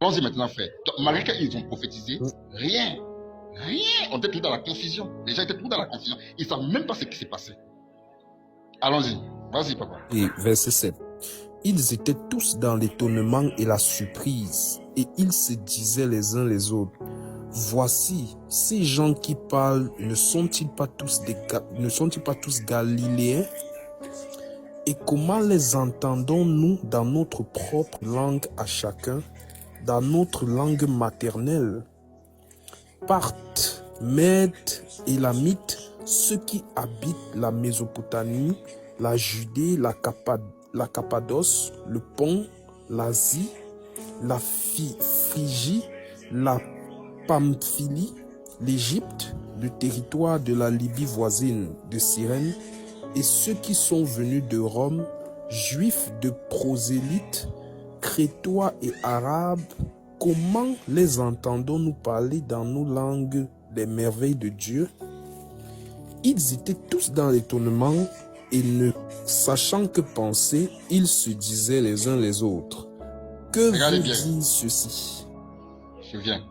Allons-y maintenant, frère. Donc, malgré qu'ils ont prophétisé, rien. Rien. On était tous dans la confusion. Les gens étaient tous dans la confusion. Ils ne savent même pas ce qui s'est passé. Allons-y. Vas-y, papa. Et verset 7. Ils étaient tous dans l'étonnement et la surprise, et ils se disaient les uns les autres, voici, ces gens qui parlent, ne sont-ils pas tous galiléens? Et comment les entendons-nous dans notre propre langue à chacun, dans notre langue maternelle? Parthes, Mèdes, Élamites, ceux qui habitent la Mésopotamie, la Judée, la Cappadoce, le Pont, l'Asie, la Phrygie, la Pamphylie, l'Égypte, le territoire de la Libye voisine de Cyrène, et ceux qui sont venus de Rome, juifs de prosélytes, crétois et arabes, comment les entendons-nous parler dans nos langues des merveilles de Dieu? Ils étaient tous dans l'étonnement et ne sachant que penser, ils se disaient les uns les autres. Que vous dit ceci? Je viens.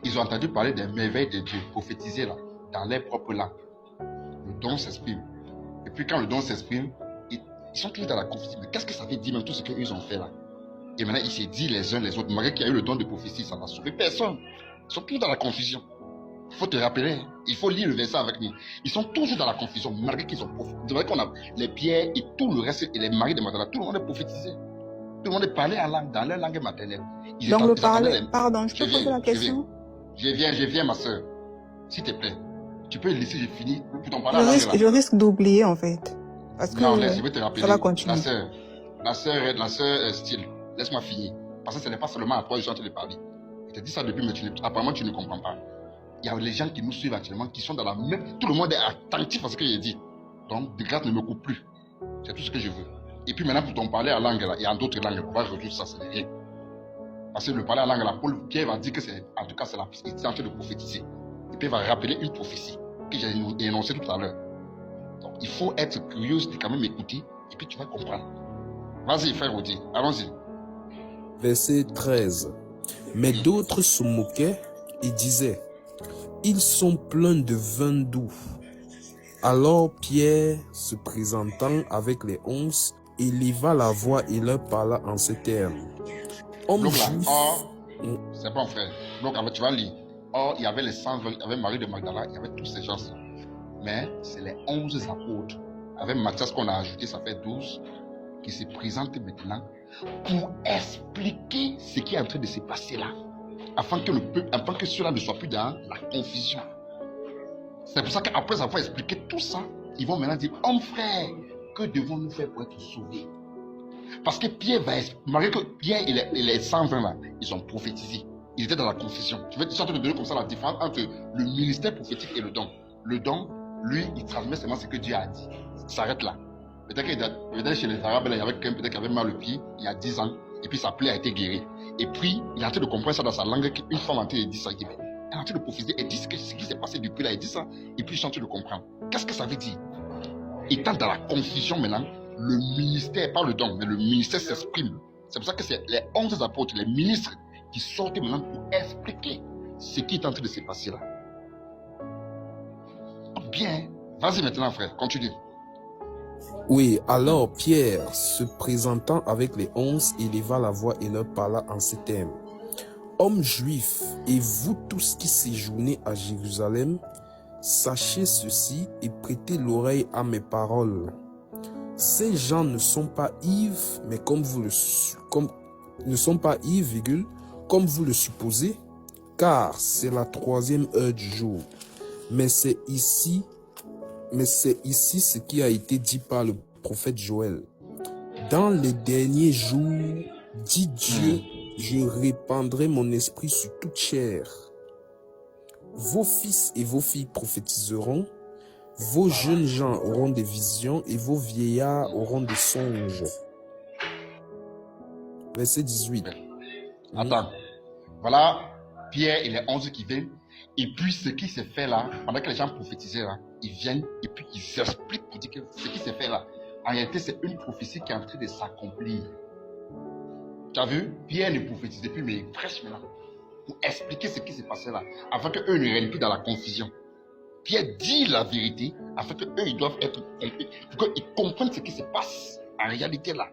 Ils ont entendu parler des merveilles de Dieu, prophétisées là, dans leur propre langue. Le don s'exprime. Et puis quand le don s'exprime, ils sont tous dans la confusion. Mais qu'est-ce que ça veut dire même tout ce qu'ils ont fait là? Et maintenant, ils se disent les uns les autres. Malgré qu'il y a eu le don de prophétie, ça n'a sauvé personne. Ils sont tous dans la confusion. Il faut te rappeler, il faut lire le verset avec nous. Ils sont toujours dans la confusion, malgré qu'ils ont prophétisé. C'est vrai qu'on a les pierres et tout le reste, et les maris de Magdala, tout le monde est prophétisé. Tout le monde est parlé en langue, dans leur langue maternelle. Donc le parler, pardon, je peux poser la question? Je viens, ma soeur. S'il te plaît, tu peux laisser, j'ai fini, pour t'en parler en langue. Je risque d'oublier en fait. Parce que non, laisse, je vais te rappeler. Ça va continuer. La sœur style, laisse-moi finir. Parce que ce n'est pas seulement à toi que je suis en train de parler. Je te dis ça depuis, mais apparemment tu ne comprends pas. Il y a les gens qui nous suivent actuellement, qui sont dans la même... Tout le monde est attentif à ce que j'ai dit. Donc, de grâce, ne me coupe plus. C'est tout ce que je veux. Et puis maintenant, pour t'en parler en langue, là, et en d'autres langues, on va résoudre ça, c'est rien. Parce que le parler en langue, là, Pierre va dire que c'est... En tout cas, c'est il est en train de prophétiser. Et puis il va rappeler une prophétie que j'ai énoncée tout à l'heure. Donc, il faut être curieux de quand même écouter, et puis tu vas comprendre. Vas-y, frère Audi, allons-y. Verset 13. Mais d'autres se moquaient et disaient, ils sont pleins de vin doux. Alors Pierre, se présentant avec les 11, éleva la voix et leur parla en ces termes. Homme juif. C'est bon, frère. Donc, tu vas lire. Or, il y avait les 120, il y avait Marie de Magdala, il y avait tous ces gens-là. Mais c'est les 11 apôtres. Avec Matthias qu'on a ajouté, ça fait 12, qui se présentent maintenant pour expliquer ce qui est en train de se passer là. Afin que le peuple, afin que cela ne soit plus dans la confusion. C'est pour ça qu'après avoir expliqué tout ça, ils vont maintenant dire, homme frère, que devons-nous faire pour être sauvés? Parce que Pierre va expliquer, malgré que Pierre et les 120 là, ils ont prophétisé. Ils étaient dans la confusion. Je vais te donner comme ça la différence entre le ministère prophétique et le don. Le don, lui, il transmet seulement ce que Dieu a dit. Ça s'arrête là. Peut-être chez les Arabes, là, il y avait quelqu'un qui avait mal au pied il y a 10 ans, et puis sa plaie a été guérie. Et puis, il est en train de comprendre ça dans sa langue, qu'une femme en train de dire ça, elle est en train de prophétiser, elle dit ce qui s'est passé depuis là, elle dit ça, et puis je suis en train de comprendre. Qu'est-ce que ça veut dire? Étant dans la confusion maintenant, le ministère, pas le don, mais le ministère s'exprime. C'est pour ça que c'est les 11 apôtres, les ministres, qui sortent maintenant pour expliquer ce qui est en train de se passer là. Bien, vas-y maintenant frère, continue. Oui, alors Pierre, se présentant avec les 11, éleva la voix et leur parla en ces termes. Hommes juifs, et vous tous qui séjournez à Jérusalem, sachez ceci et prêtez l'oreille à mes paroles. Ces gens ne sont pas ivres, mais comme vous le supposez, car c'est la 3e heure du jour. Mais c'est ici ce qui a été dit par le prophète Joël. Dans les derniers jours, dit Dieu, je répandrai mon esprit sur toute chair. Vos fils et vos filles prophétiseront, vos jeunes gens auront des visions et vos vieillards auront des songes. Verset 18. Attends. Voilà Pierre et les 11 qui viennent. Et puis ce qui s'est fait là, pendant que les gens prophétisaient là, ils viennent et puis ils expliquent pour dire que ce qui s'est fait là, en réalité c'est une prophétie qui est en train de s'accomplir. Tu as vu? Pierre ne prophétisait plus, mais il prêche maintenant. Pour expliquer ce qui s'est passé là, afin qu'eux ne règnent plus dans la confusion. Pierre dit la vérité, afin qu'eux, ils doivent être compris, pour qu'ils comprennent ce qui se passe en réalité là.